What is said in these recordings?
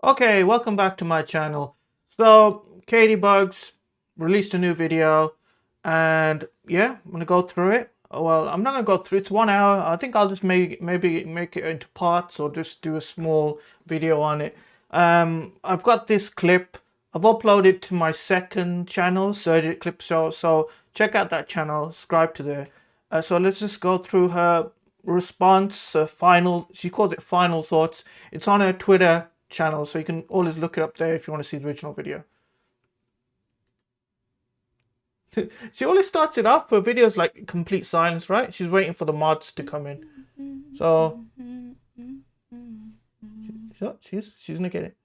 Okay, welcome back to my channel. So, Caitibugzz released a new video, and yeah, I'm gonna go through it. Well, I'm not gonna go through it. It's 1 hour. I think I'll just maybe make it into parts or just do a small video on it. I've got this clip. I've uploaded to my second channel, SURJIT Show. So check out that channel. Subscribe to there. So let's just go through her response. Final. She calls it final thoughts. It's on her Twitter channel, so you can always look it up there if you want to see the original video. She always starts it off her videos like complete silence, right? She's waiting for the mods to come in. So she's gonna get it.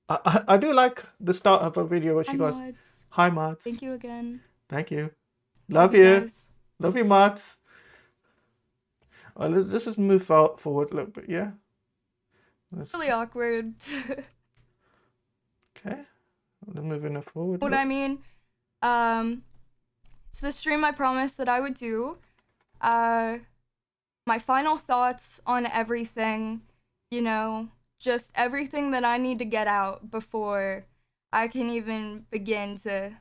I do like the start of her video where she goes, mods. "Hi mods. Thank you again. Thank you. Love you. Guys. Love you mods." Well, let's just move forward a little bit, yeah. It's really awkward. Okay, I'm moving it forward. What I mean, it's the stream I promised that I would do. My final thoughts on everything, you know, just everything that I need to get out before I can even begin to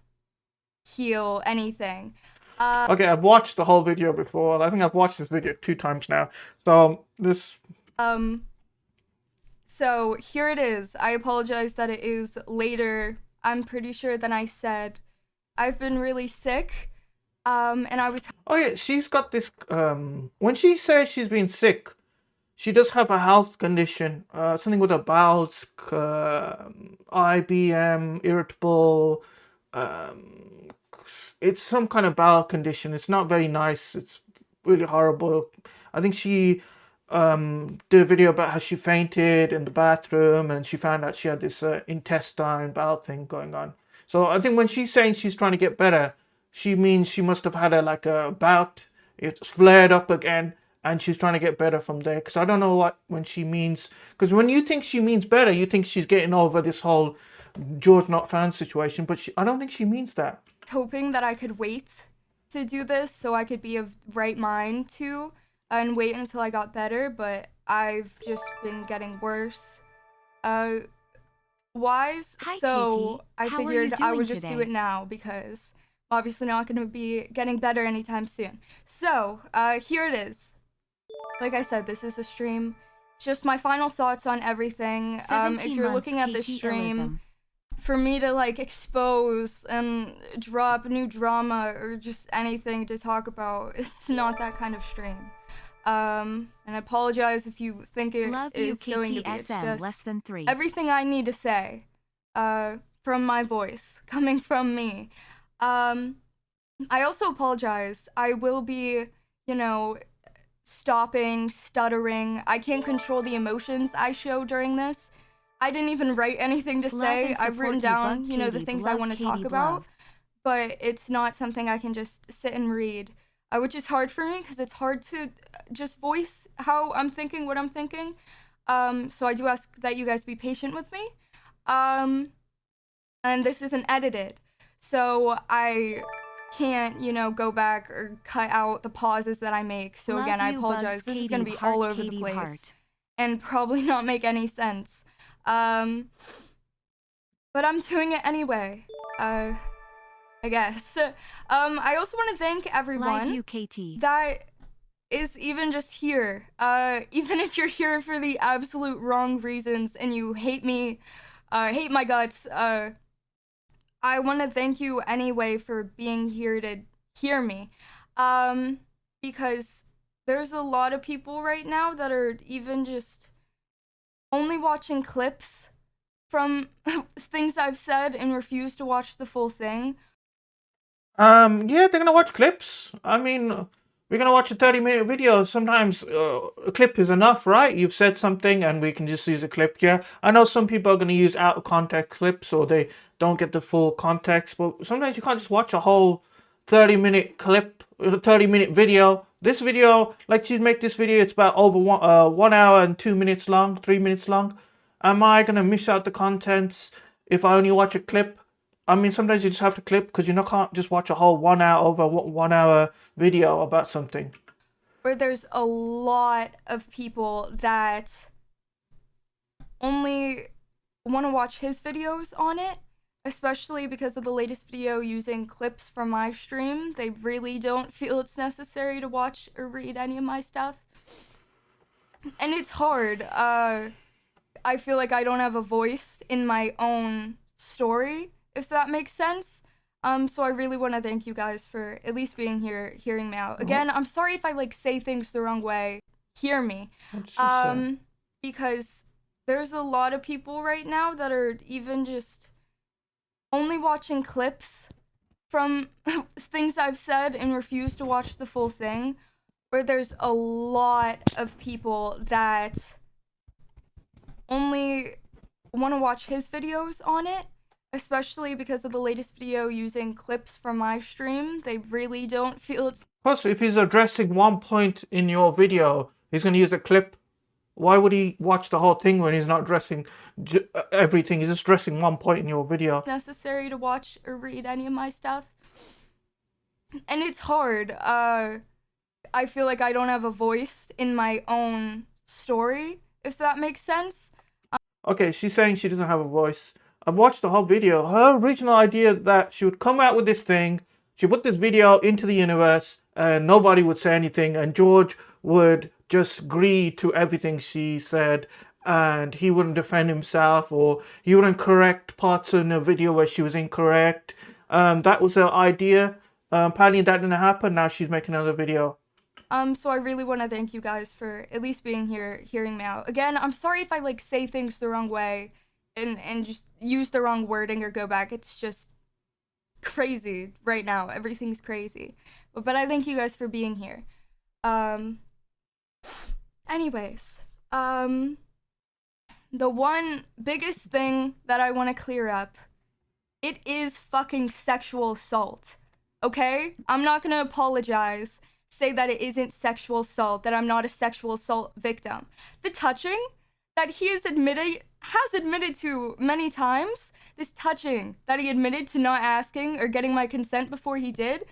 heal anything. Okay, I've watched the whole video before. I think I've watched this video 2 times now. So this. So here it is. I apologize that it is later, I'm pretty sure, than I said. I've been really sick, and I was... Oh yeah, she's got this, when she says she's been sick, she does have a health condition, something with her bowels, IBM, irritable, it's some kind of bowel condition. It's not very nice. It's really horrible. I think she did a video about how she fainted in the bathroom and she found out she had this intestine bowel thing going on. So I think when she's saying she's trying to get better, she means she must have had a bout. It's flared up again and she's trying to get better from there. Because I don't know when she means. Because when you think she means better, you think she's getting over this whole George not found situation. But I don't think she means that. Hoping that I could wait to do this so I could be of right mind to and wait until I got better, but I've just been getting worse. Wise, Hi, so Katie. I How figured I would just today? do it now because I'm obviously not going to be getting better anytime soon. So, here it is. Like I said, this is the stream. It's just my final thoughts on everything. If you're looking at this stream, for me to like expose and drop new drama or just anything to talk about, it's not that kind of stream. And I apologize if you think it is going to be. It's just less than 3. Everything I need to say, from my voice, coming from me. I also apologize. I will be, you know, stopping, stuttering. I can't control the emotions I show during this. I didn't even write anything to say. I've written down, you know, the things I want to talk about, but it's not something I can just sit and read, which is hard for me because it's hard to just voice how I'm thinking, what I'm thinking. So I do ask that you guys be patient with me. And this isn't edited, so I can't, you know, go back or cut out the pauses that I make. So again, I apologize. This is going to be all over the place and probably not make any sense. But I'm doing it anyway, I guess. I also want to thank everyone that is even just here. Even if you're here for the absolute wrong reasons and you hate me, hate my guts, I want to thank you anyway for being here to hear me. Because there's a lot of people right now that are even just only watching clips from things I've said and refuse to watch the full thing. Yeah, they're gonna watch clips. I mean, we're gonna watch a 30-minute video. Sometimes a clip is enough, right? You've said something and we can just use a clip. Yeah, I know some people are gonna use out of context clips or they don't get the full context, but sometimes you can't just watch a whole 30-minute clip, a 30-minute video. This video, like she's make this video, it's about over 1 hour and 2 minutes long, 3 minutes long. Am I gonna miss out the contents if I only watch a clip? I mean, sometimes you just have to clip because you can't just watch a whole 1 hour over 1 hour video about something. Where there's a lot of people that only want to watch his videos on it, especially because of the latest video using clips from my stream. They really don't feel it's necessary to watch or read any of my stuff. And it's hard. I feel like I don't have a voice in my own story, if that makes sense. So I really want to thank you guys for at least being here, hearing me out. Again, I'm sorry if I like say things the wrong way. Hear me. Because there's a lot of people right now that are even just only watching clips from things I've said and refuse to watch the full thing. Where there's a lot of people that only want to watch his videos on it, especially because of the latest video using clips from my stream. They really don't feel it's... Plus, if he's addressing one point in your video, he's going to use a clip. Why would he watch the whole thing when he's not addressing everything? He's just addressing one point in your video. Necessary to watch or read any of my stuff. And it's hard. I feel like I don't have a voice in my own story, if that makes sense. Okay, she's saying she doesn't have a voice. I've watched the whole video. Her original idea that she would come out with this thing, she put this video into the universe, and nobody would say anything, and George would just agree to everything she said, and he wouldn't defend himself, or he wouldn't correct parts in the video where she was incorrect. That was her idea. Apparently that didn't happen. Now she's making another video. So I really want to thank you guys for at least being here, hearing me out. Again, I'm sorry if I like say things the wrong way and just use the wrong wording or go back. It's just crazy right now. Everything's crazy. But I thank you guys for being here. Anyways, the one biggest thing that I want to clear up, it is fucking sexual assault. Okay? I'm not gonna apologize, say that it isn't sexual assault, that I'm not a sexual assault victim. The touching that he has admitted to many times, this touching that he admitted to not asking or getting my consent before he did,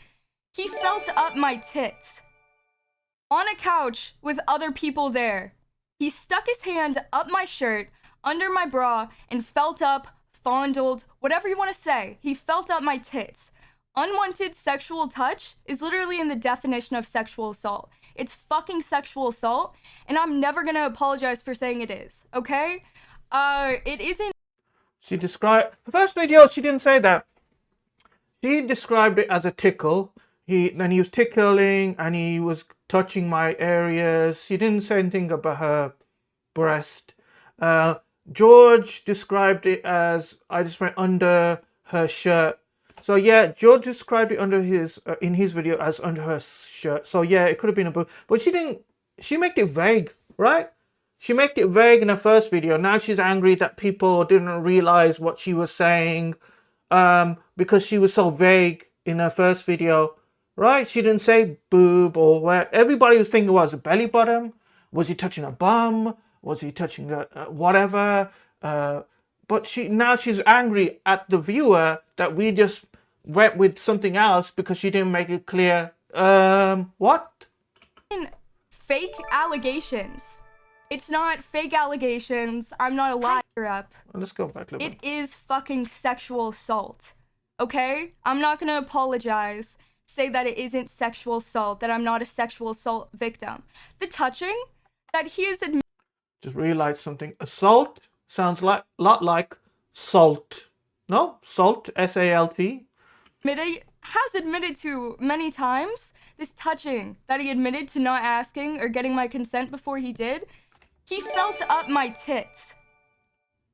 he felt up my tits on a couch with other people there. He stuck his hand up my shirt, under my bra, and felt up, fondled, whatever you want to say. He felt up my tits. Unwanted sexual touch is literally in the definition of sexual assault. It's fucking sexual assault, and I'm never gonna apologize for saying it is, okay? It isn't... She described... The first video, she didn't say that. She described it as a tickle. Then he was tickling, and he was touching my areas. She didn't say anything about her breast. George described it as I just went under her shirt. So yeah, George described it under his in his video as under her shirt. So yeah, it could have been a boob, but she didn't. She made it vague, right? She made it vague in her first video. Now she's angry that people didn't realize what she was saying, because she was so vague in her first video, right? She didn't say boob or where. Everybody was thinking, was it belly button? Was he touching a bum? Was he touching a whatever? But now she's angry at the viewer that we just went with something else because she didn't make it clear. What? Fake allegations. It's not fake allegations. I'm not a liar up. Let's go back a little bit. It is fucking sexual assault. Okay? I'm not gonna apologize, say that it isn't sexual assault, that I'm not a sexual assault victim. The touching that he is admitting... Just realized something. Assault sounds like lot like salt. No? Salt, S-A-L-T. Has admitted to many times, this touching that he admitted to not asking or getting my consent before he did, he felt up my tits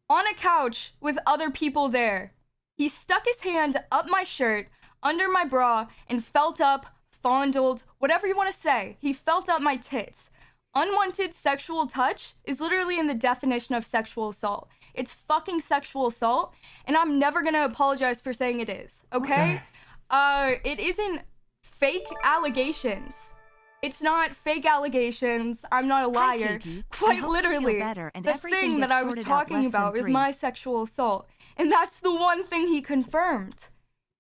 on a couch with other people there. He stuck his hand up my shirt, under my bra, and felt up, fondled, whatever you want to say. He felt up my tits. Unwanted sexual touch is literally in the definition of sexual assault. It's fucking sexual assault, and I'm never gonna apologize for saying it is, okay? It isn't fake allegations. It's not fake allegations. I'm not a liar. Quite literally, the thing that I was talking about is my sexual assault, and that's the one thing he confirmed.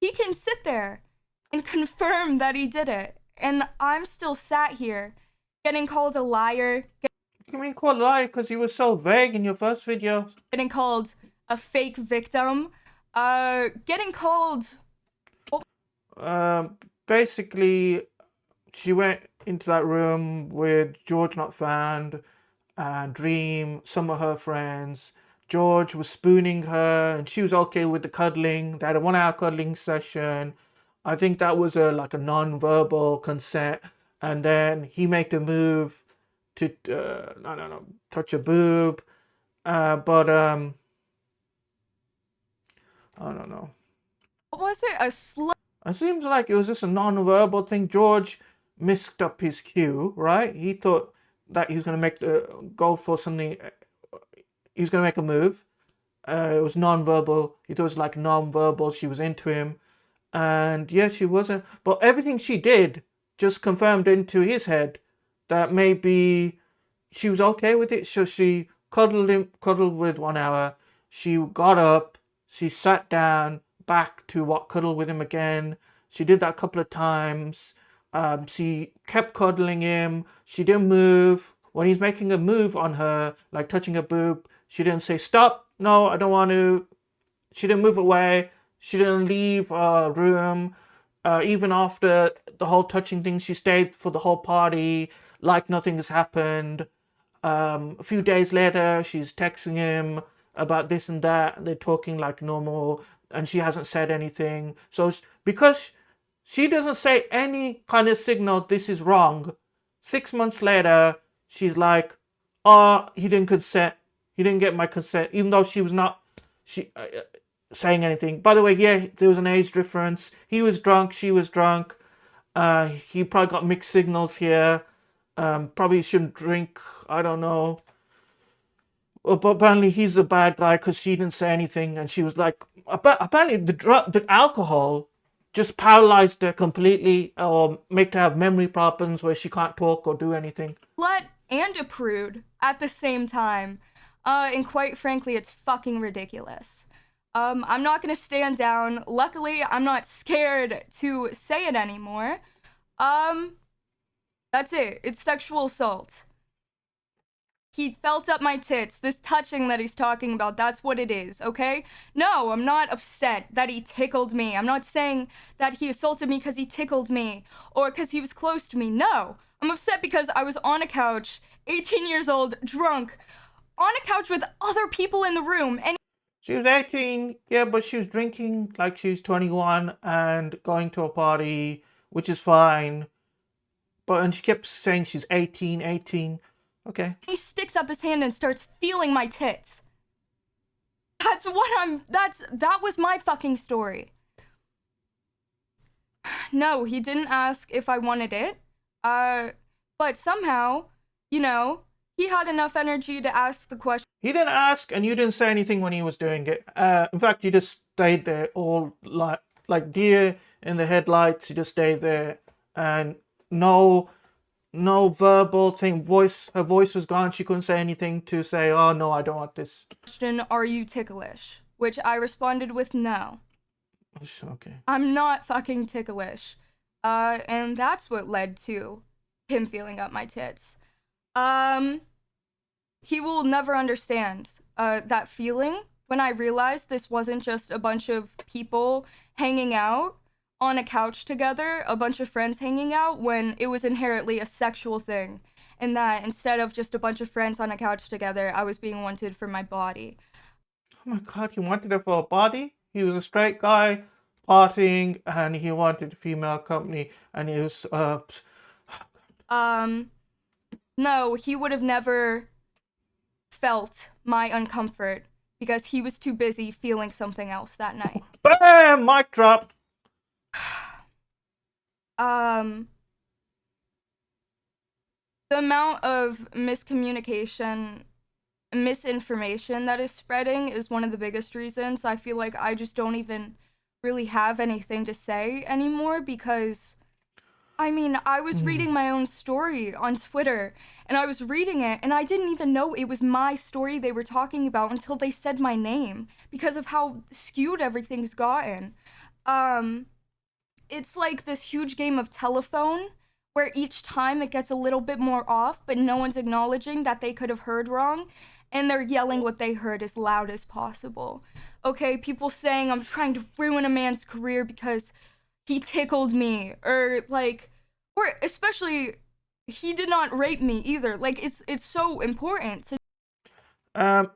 He can sit there and confirm that he did it, and I'm still sat here getting called a liar. You mean called a liar because you were so vague in your first video? Getting called a fake victim, getting called. Basically, she went into that room with George not found and Dream, some of her friends. George was spooning her and she was okay with the cuddling. They had a 1 hour cuddling session. I think that was like a non-verbal consent. And then he made a move to, I don't know, touch a boob. But I don't know. What was it? A slut? It seems like it was just a non-verbal thing. George mixed up his cue, right? He thought that he was going to go for something. He was going to make a move. It was non-verbal. He thought it was like non-verbal. She was into him, and yeah, she wasn't. But everything she did just confirmed into his head that maybe she was okay with it. So she cuddled with 1 hour. She got up. She sat down back to cuddle with him again. She did that a couple of times. She kept cuddling him. She didn't move. When he's making a move on her, like touching her boob, she didn't say, stop, no, I don't want to. She didn't move away. She didn't leave her room. Even after the whole touching thing, she stayed for the whole party like nothing has happened. A few days later, she's texting him about this and that, and they're talking like normal, and she hasn't said anything. So because she doesn't say any kind of signal this is wrong, 6 months later, she's like, oh, he didn't consent. He didn't get my consent, even though she was not saying anything. By the way, yeah, there was an age difference. He was drunk, she was drunk. He probably got mixed signals here. Probably shouldn't drink. I don't know. But apparently he's the bad guy because she didn't say anything, and she was like, apparently the alcohol just paralyzed her completely, or make her have memory problems where she can't talk or do anything. Slut and a prude at the same time. And quite frankly, it's fucking ridiculous. I'm not gonna stand down. Luckily, I'm not scared to say it anymore. That's it. It's sexual assault. He felt up my tits. This touching that he's talking about, that's what it is, okay? No, I'm not upset that he tickled me. I'm not saying that he assaulted me because he tickled me or because he was close to me. No, I'm upset because I was on a couch, 18 years old, drunk, on a couch with other people in the room, and she was 18, yeah, but she was drinking like she was 21 and going to a party, which is fine. And she kept saying she's 18, 18. Okay. He sticks up his hand and starts feeling my tits. That was my fucking story. No, he didn't ask if I wanted it. But somehow, you know, he had enough energy to ask the question. He didn't ask, and you didn't say anything when he was doing it. In fact, you just stayed there all like deer in the headlights. You just stayed there, and no verbal thing. Her voice was gone. She couldn't say anything to say, oh no, I don't want this. Question, are you ticklish? Which I responded with no. Okay. I'm not fucking ticklish. And that's what led to him feeling up my tits. He will never understand that feeling when I realized this wasn't just a bunch of people hanging out on a couch together, a bunch of friends hanging out, when it was inherently a sexual thing. And that instead of just a bunch of friends on a couch together, I was being wanted for my body. Oh my god, he wanted her for a body? He was a straight guy partying and he wanted female company, and he was no, he would have never felt my uncomfort because he was too busy feeling something else that night. Bam! Mic drop. The amount of misinformation that is spreading is one of the biggest reasons. I feel like I just don't even really have anything to say anymore because, I mean, I was reading my own story on Twitter, and I was reading it, and I didn't even know it was my story they were talking about until they said my name because of how skewed everything's gotten. It's like this huge game of telephone where each time it gets a little bit more off, but no one's acknowledging that they could have heard wrong. and they're yelling what they heard as loud as possible. Okay, people saying I'm trying to ruin a man's career because he tickled me, or especially he did not rape me either. Like, it's so important to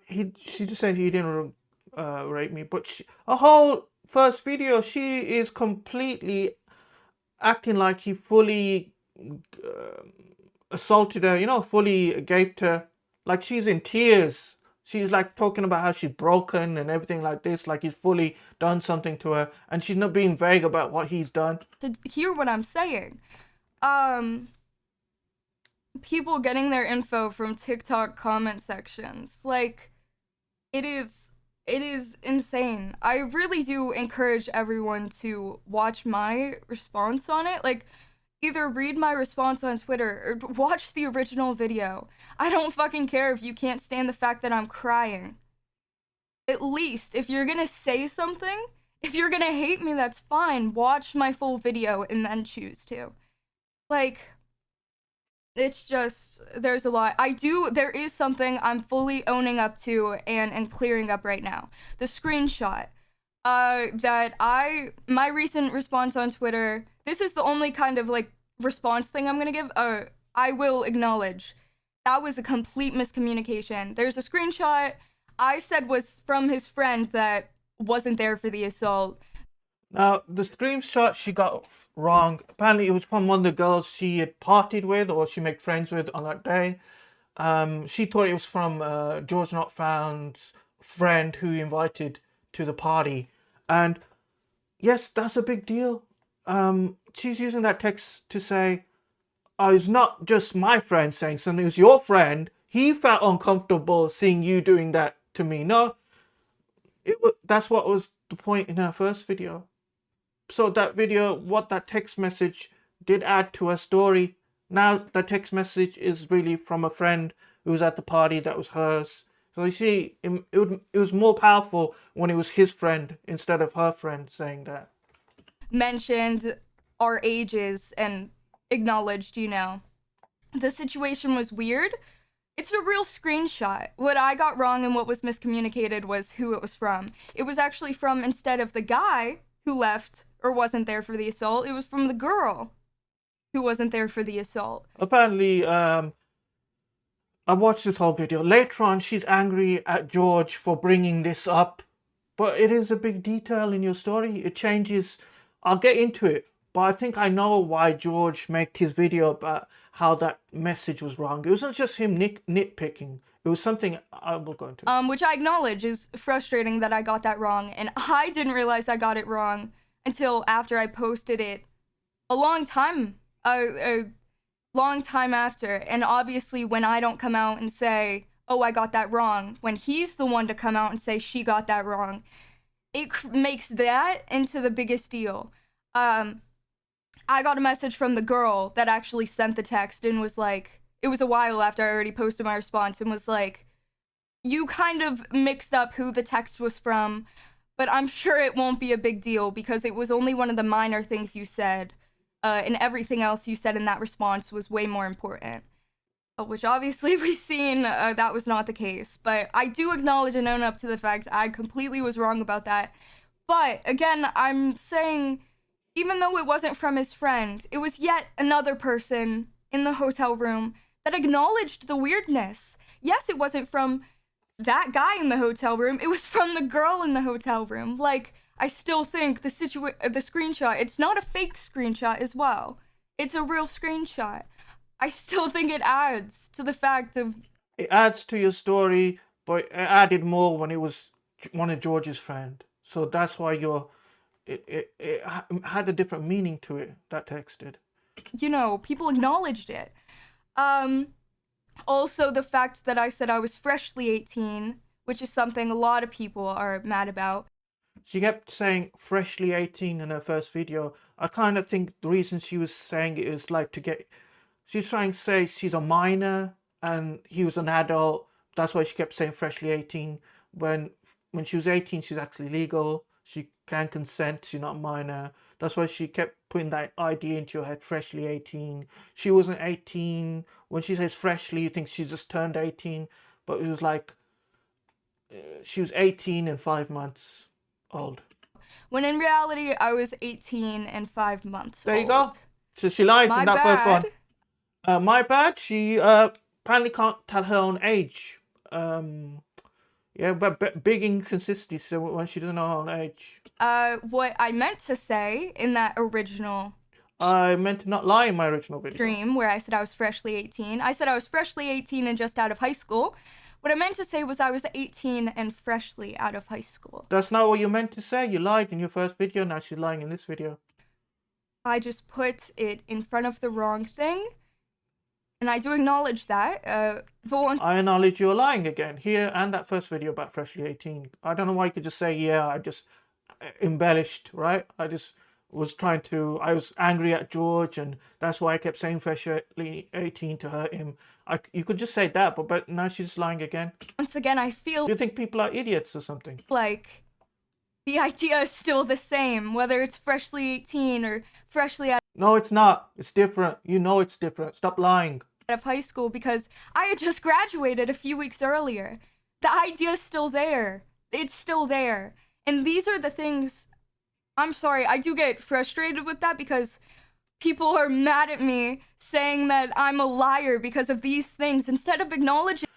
She just said he didn't rape me, but a whole first video, she is completely acting like he fully assaulted her, you know, fully gaped her. Like she's in tears. She's like talking about how she's broken and everything like this, like he's fully done something to her, and she's not being vague about what he's done. hear what I'm saying. People getting their info from TikTok comment sections. Like, it is insane. I really do encourage everyone to watch my response on it. Like, either read my response on Twitter or watch the original video. I don't fucking care if you can't stand the fact that I'm crying. At least, if you're gonna say something, if you're gonna hate me, that's fine. Watch my full video and then choose to. Like, it's just, there's a lot. There is something I'm fully owning up to and clearing up right now. The screenshot. My recent response on Twitter, this is the only kind of, like, response thing I'm gonna give. I will acknowledge that was a complete miscommunication. There's a screenshot I said was from his friend that wasn't there for the assault. Now, the screenshot she got wrong. Apparently, it was from one of the girls she had partied with or she made friends with on that day. She thought it was from George Not Found's friend who invited to the party. And yes, that's a big deal. She's using that text to say, oh, it's not just my friend saying something, it was your friend. He felt uncomfortable seeing you doing that to me. No, that's what was the point in her first video. So that video, what that text message did add to her story. Now that text message is really from a friend who was at the party that was hers. So you see, it was more powerful when it was his friend instead of her friend saying that. Mentioned our ages and acknowledged, the situation was weird. It's a real screenshot. What I got wrong and what was miscommunicated was who it was from. It was actually from, instead of the guy who left or wasn't there for the assault, it was from the girl who wasn't there for the assault. Apparently, I watched this whole video. Later on, she's angry at George for bringing this up, but it is a big detail in your story. It changes. I'll get into it, but I think I know why George made his video about how that message was wrong. It wasn't just him nitpicking. It was something I will go into. Which I acknowledge is frustrating that I got that wrong, and I didn't realize I got it wrong until after I posted it a long time after. And obviously, when I don't come out and say, oh, I got that wrong, when he's the one to come out and say she got that wrong, it makes that into the biggest deal. I got a message from the girl that actually sent the text and was like, it was a while after I already posted my response, and was like, you kind of mixed up who the text was from, but I'm sure it won't be a big deal because it was only one of the minor things you said, and everything else you said in that response was way more important. Which obviously we've seen that was not the case, but I do acknowledge and own up to the fact I completely was wrong about that. But again, I'm saying, even though it wasn't from his friend, it was yet another person in the hotel room that acknowledged the weirdness. Yes, it wasn't from that guy in the hotel room, it was from the girl in the hotel room. Like, I still think the screenshot, it's not a fake screenshot as well. It's a real screenshot. I still think it adds to the fact of... It adds to your story, but it added more when it was one of George's friend. So that's why it had a different meaning to it, that text did. People acknowledged it. Also, the fact that I said I was freshly 18, which is something a lot of people are mad about. She kept saying freshly 18 in her first video. I kind of think the reason she was saying it is like to get... She's trying to say she's a minor and he was an adult. That's why she kept saying freshly 18. When she was 18, she's actually legal. She can consent. She's not a minor. That's why she kept putting that idea into your head, freshly 18. She wasn't 18. When she says freshly, you think she just turned 18. But it was like she was 18 and 5 months old. When in reality, I was 18 and 5 months There old. you go. So she lied My in that first bad. one. My bad. She apparently can't tell her own age. Yeah, but big inconsistency so when she doesn't know her own age. What I meant to say in that original I meant to not lie in my original video. stream where I said I was freshly 18. I said I was freshly 18 and just out of high school. What I meant to say was I was 18 and freshly out of high school. That's not what you meant to say. You lied in your first video. Now she's lying in this video. I just put it in front of the wrong thing. And I do acknowledge that. I acknowledge you're lying again here and that first video about freshly 18. I don't know why you could just say, yeah, I just embellished, right? I was angry at George and that's why I kept saying freshly 18 to hurt him. You could just say that, but now she's lying again. Once again, I feel Do you think people are idiots or something? like the idea is still the same, whether it's freshly 18 or freshly out No, it's not. It's different. You know it's different. Stop lying. of high school because I had just graduated a few weeks earlier. The idea is still there. It's still there. And these are the things, I'm sorry, I do get frustrated with that because people are mad at me saying that I'm a liar because of these things instead of acknowledging.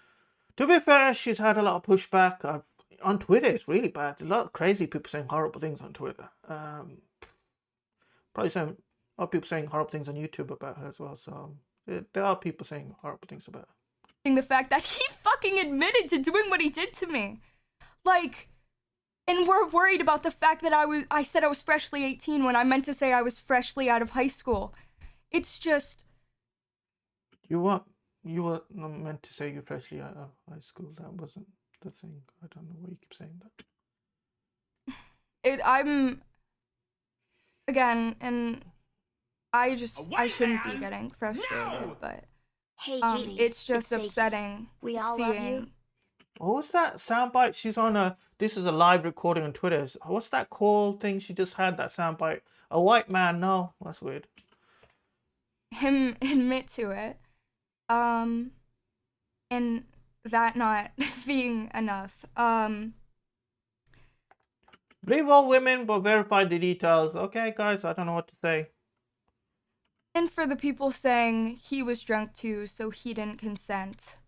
To be fair, she's had a lot of pushback. On Twitter, it's really bad. There's a lot of crazy people saying horrible things on Twitter. Probably a lot of people saying horrible things on YouTube about her as well. So there are people saying horrible things about her. The fact that he fucking admitted to doing what he did to me. Like, and we're worried about the fact that I said I was freshly 18 when I meant to say I was freshly out of high school. It's just... You were not meant to say you're freshly out of high school. That wasn't the thing. I don't know why you keep saying that. I'm... Again, and I shouldn't be getting frustrated, but... Hey, Judy, it's just Sadie. upsetting We all love you. What was that soundbite? She's on this is a live recording on Twitter. What's that call thing she just had, that soundbite? A white man? No, that's weird. Him admit to it, and that not being enough. Believe all women, but verify the details. Okay, guys, I don't know what to say. And for the people saying he was drunk too, so he didn't consent.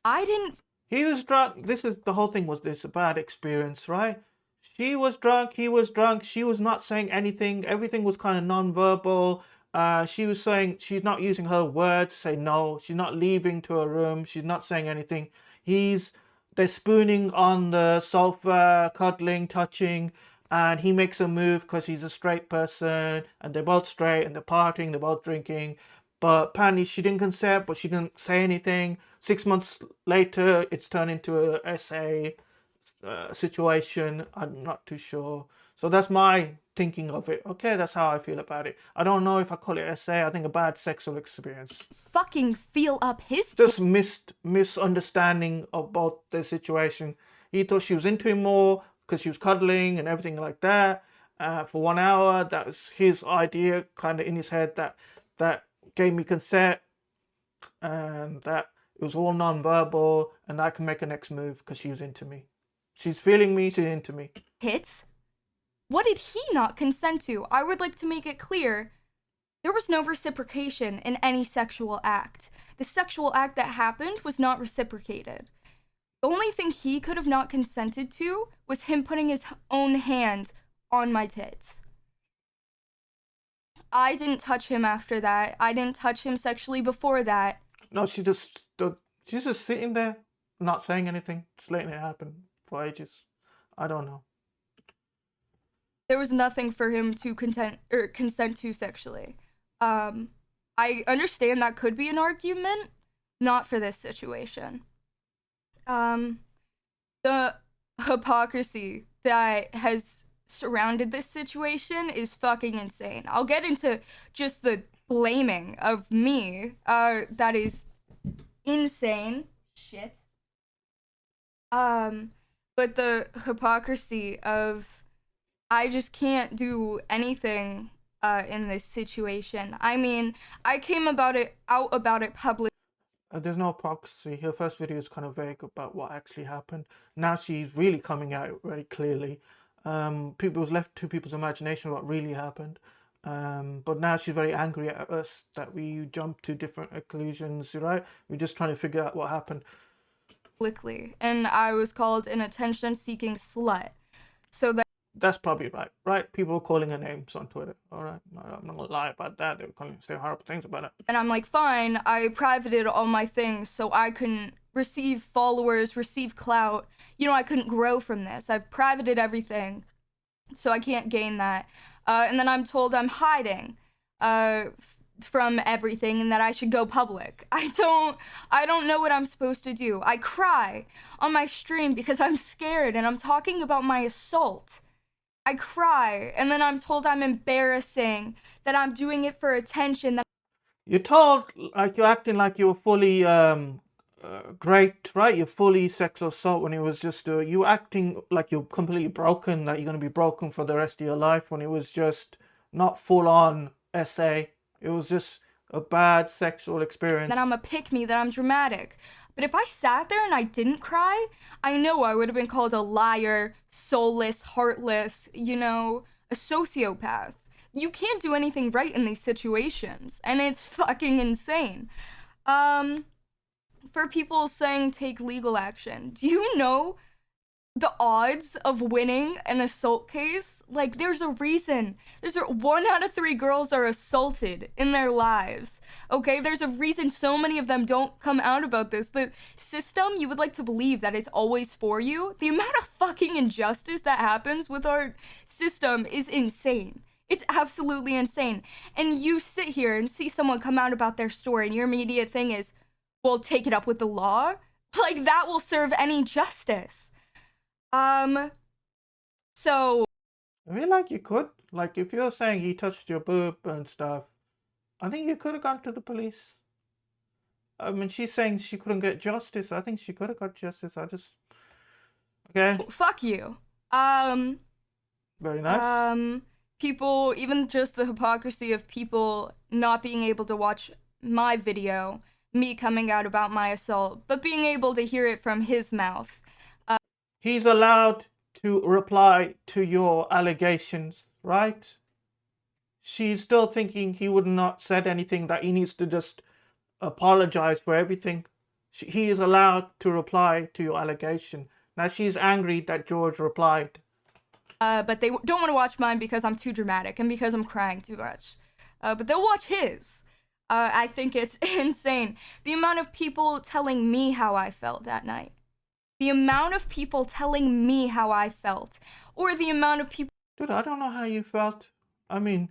I didn't. He was drunk. The whole thing was this, a bad experience, right? She was drunk, he was drunk, she was not saying anything. Everything was kind of non-verbal. She was saying she's not using her words to say no. She's not leaving to her room. She's not saying anything. They're spooning on the sofa, cuddling, touching, and he makes a move because he's a straight person, and they're both straight, and they're partying, they're both drinking. But apparently she didn't consent, but she didn't say anything. 6 months later, it's turned into a SA situation. I'm not too sure. So that's my thinking of it. Okay, that's how I feel about it. I don't know if I call it SA. I think a bad sexual experience. Fucking feel up his Just misunderstanding about the situation. He thought she was into him more because she was cuddling and everything like that for 1 hour. That was his idea, kind of in his head, that gave me consent, and that it was all non-verbal, and I can make a next move because she was into me. She's feeling me, she's into me. hits. What did he not consent to? I would like to make it clear there was no reciprocation in any sexual act. The sexual act that happened was not reciprocated. The only thing he could have not consented to was him putting his own hand on my tits. I didn't touch him after that. I didn't touch him sexually before that. No, she's just sitting there, not saying anything, just letting it happen for ages. I don't know. There was nothing for him to consent to sexually. I understand that could be an argument, not for this situation. The hypocrisy that has surrounded this situation is fucking insane. I'll get into just the blaming of me. That is insane. Shit. But the hypocrisy of I just can't do anything in this situation. I mean, I came out about it publicly. There's no proxy. Her first video is kind of vague about what actually happened. Now she's really coming out very clearly. People was left to people's imagination what really happened. But now she's very angry at us that we jump to different conclusions, right? We're just trying to figure out what happened. Publicly, and I was called an attention-seeking slut. So that's probably right? People were calling her names on Twitter. All right, I'm not gonna lie about that. They were saying horrible things about it. And I'm like, fine, I privated all my things so I couldn't receive followers, receive clout. You know, I couldn't grow from this. I've privated everything, so I can't gain that. And then I'm told I'm hiding from everything and that I should go public. I don't know what I'm supposed to do. I cry on my stream because I'm scared and I'm talking about my assault. I cry, and then I'm told I'm embarrassing, that I'm doing it for attention. That you're told like you're acting like you were fully great, right? You're fully sexual assault when it was just you acting like you're completely broken, that you're gonna be broken for the rest of your life, when it was just not full on SA. It was just a bad sexual experience. That I'm a pick-me, that I'm dramatic. But if I sat there and I didn't cry, I know I would have been called a liar, soulless, heartless, you know, a sociopath. You can't do anything right in these situations, and it's fucking insane. For people saying take legal action, do you know the odds of winning an assault case? Like, there's a reason. 1 out of 3 girls are assaulted in their lives. Okay, there's a reason so many of them don't come out about this. The system, you would like to believe that it's always for you. The amount of fucking injustice that happens with our system is insane. It's absolutely insane. And you sit here and see someone come out about their story, and your immediate thing is, well, take it up with the law? Like, that will serve any justice. So I mean, like, you could, like, if you're saying he touched your boob and stuff, I think you could have gone to the police. I mean, she's saying she couldn't get justice. I think she could have got justice. Okay. Fuck you. Very nice. People, even just the hypocrisy of people not being able to watch my video, me coming out about my assault, but being able to hear it from his mouth. He's allowed to reply to your allegations, right? She's still thinking he would not said anything, that he needs to just apologize for everything. He is allowed to reply to your allegation. Now she's angry that George replied. But they don't want to watch mine because I'm too dramatic and because I'm crying too much. But they'll watch his. I think it's insane. The amount of people telling me how I felt that night. The amount of people telling me how I felt, or the amount of people. Dude, I don't know how you felt. I mean,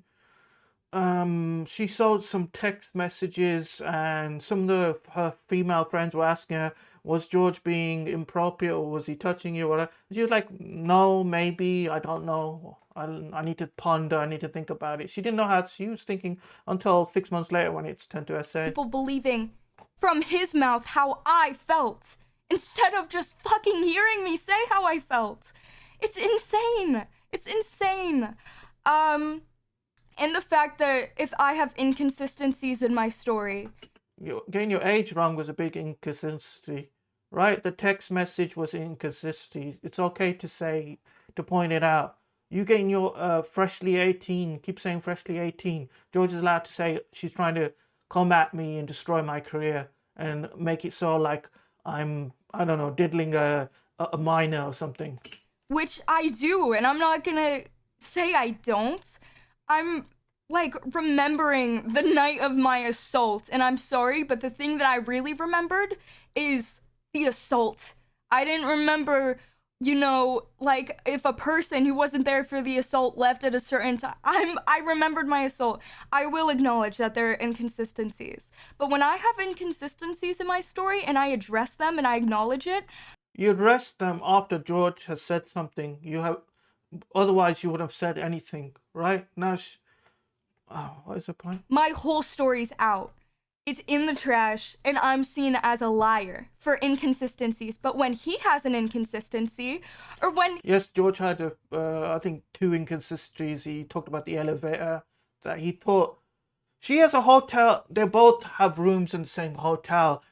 she showed some text messages, and some of her female friends were asking her, was George being inappropriate, or was he touching you, or whatever. She was like, no, maybe, I don't know. I need to ponder, I need to think about it. She didn't know how she was thinking until 6 months later when it's turned to essay. People believing from his mouth how I felt, instead of just fucking hearing me say how I felt. It's insane. It's insane. And the fact that if I have inconsistencies in my story. Getting your age wrong was a big inconsistency, right? The text message was inconsistency. It's okay to say, to point it out. You getting your freshly 18, keep saying freshly 18. George is allowed to say she's trying to come at me and destroy my career and make it so like I'm, I don't know, diddling a minor or something. Which I do, and I'm not gonna say I don't. I'm like remembering the night of my assault, and I'm sorry, but the thing that I really remembered is the assault. I didn't remember, you know, like if a person who wasn't there for the assault left at a certain time. I remembered my assault. I will acknowledge that there are inconsistencies. But when I have inconsistencies in my story and I address them and I acknowledge it. You address them after George has said something. Otherwise you wouldn't have said anything, right? Now, what is the point? My whole story's out. It's in the trash, and I'm seen as a liar for inconsistencies. But when he has an inconsistency, or when... Yes, George had, I think, 2 inconsistencies. He talked about the elevator, that he thought... She has a hotel. They both have rooms in the same hotel.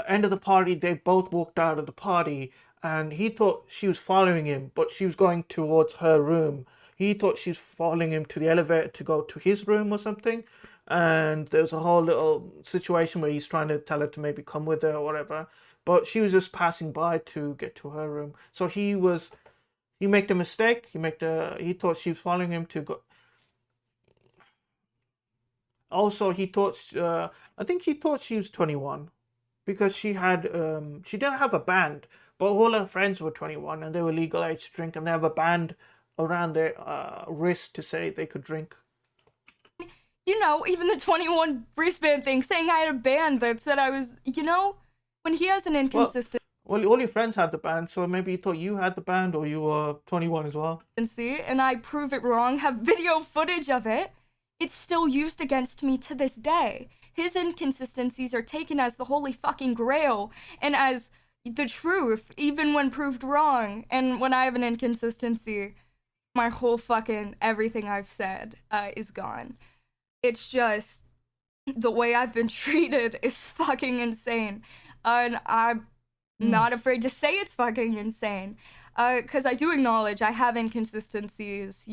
end of the party, they both walked out of the party, and he thought she was following him, but she was going towards her room. He thought she was following him to the elevator to go to his room or something. And there was a whole little situation where he's trying to tell her to maybe come with her or whatever. But she was just passing by to get to her room. So he made the mistake. He thought she was following him to go. Also, I think he thought she was 21 because she didn't have a band, but all her friends were 21 and they were legal age to drink, and they have a band around their wrist to say they could drink. You know, even the 21 wristband thing, saying I had a band that said I was, when he has an inconsistent. Well, all your friends had the band, so maybe you thought you had the band or you were 21 as well. And I prove it wrong, have video footage of it. It's still used against me to this day. His inconsistencies are taken as the holy fucking grail and as the truth, even when proved wrong. And when I have an inconsistency, my whole fucking everything I've said is gone. It's just the way I've been treated is fucking insane. And I'm not afraid to say it's fucking insane. Because I do acknowledge I have inconsistencies,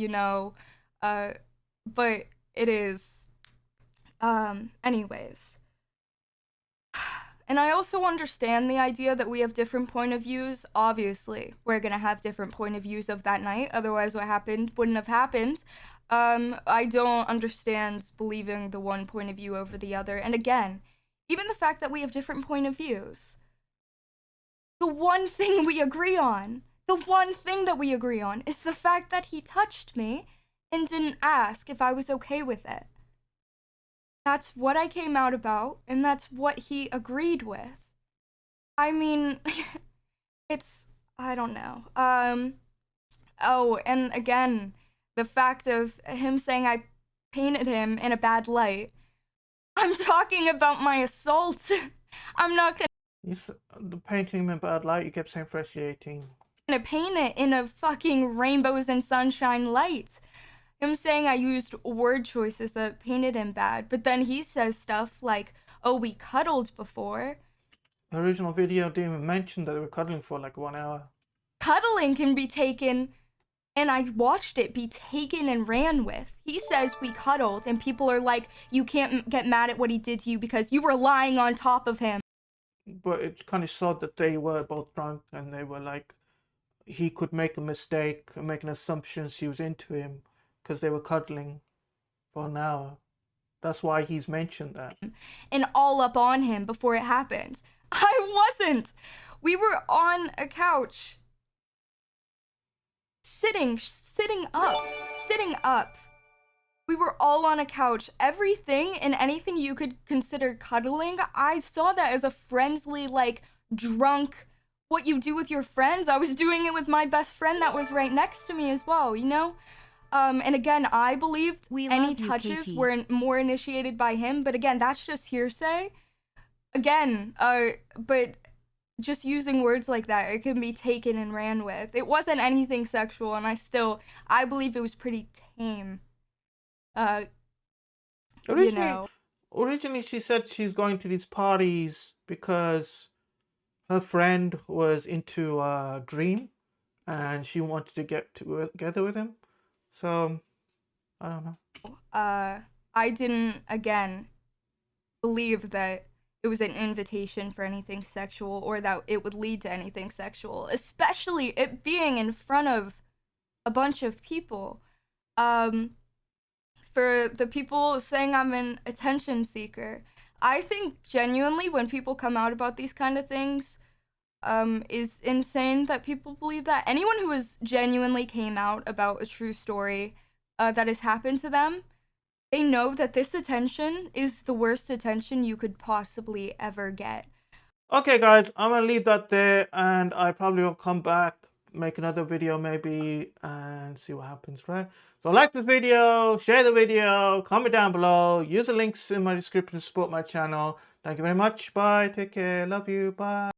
but it is. Anyways. And I also understand the idea that we have different point of views. Obviously, we're gonna have different point of views of that night. Otherwise, what happened wouldn't have happened. I don't understand believing the one point of view over the other. And again, even the fact that we have different point of views. The one thing we agree on, is the fact that he touched me and didn't ask if I was okay with it. That's what I came out about, and that's what he agreed with. I mean, I don't know. Oh, and again, the fact of him saying I painted him in a bad light. I'm talking about my assault. I'm not gonna painting him in bad light, you kept saying freshly 18. Gonna paint it in a fucking rainbows and sunshine light. Him saying I used word choices that painted him bad, but then he says stuff like, oh, we cuddled before. The original video didn't even mention that they were cuddling for like 1 hour. Cuddling can be taken, and I watched it be taken and ran with. He says we cuddled, and people are like, you can't get mad at what he did to you because you were lying on top of him. But it's kind of sad that they were both drunk and they were like, he could make a mistake and make an assumption she was into him because they were cuddling for an hour. That's why he's mentioned that. And all up on him before it happened. I wasn't. We were on a couch. Sitting up. We were all on a couch. Everything and anything you could consider cuddling, I saw that as a friendly, like, drunk, what you do with your friends. I was doing it with my best friend that was right next to me as well, And again, I believed any touches were more initiated by him, but again, that's just hearsay. Again, but just using words like that, it can be taken and ran with. It wasn't anything sexual, and I believe it was pretty tame. Originally she said she's going to these parties because her friend was into Dream, and she wanted to get together with him. So, I don't know. I didn't, again, believe that it was an invitation for anything sexual or that it would lead to anything sexual, especially it being in front of a bunch of people. For the people saying I'm an attention seeker, I think genuinely when people come out about these kind of things, is insane that people believe that. Anyone who has genuinely came out about a true story that has happened to them, they know that this attention is the worst attention you could possibly ever get. Okay guys, I'm gonna leave that there, and I probably will come back, make another video maybe, and see what happens, right? So like this video, share the video, comment down below, use the links in my description to support my channel. Thank you very much, bye, take care, love you, bye.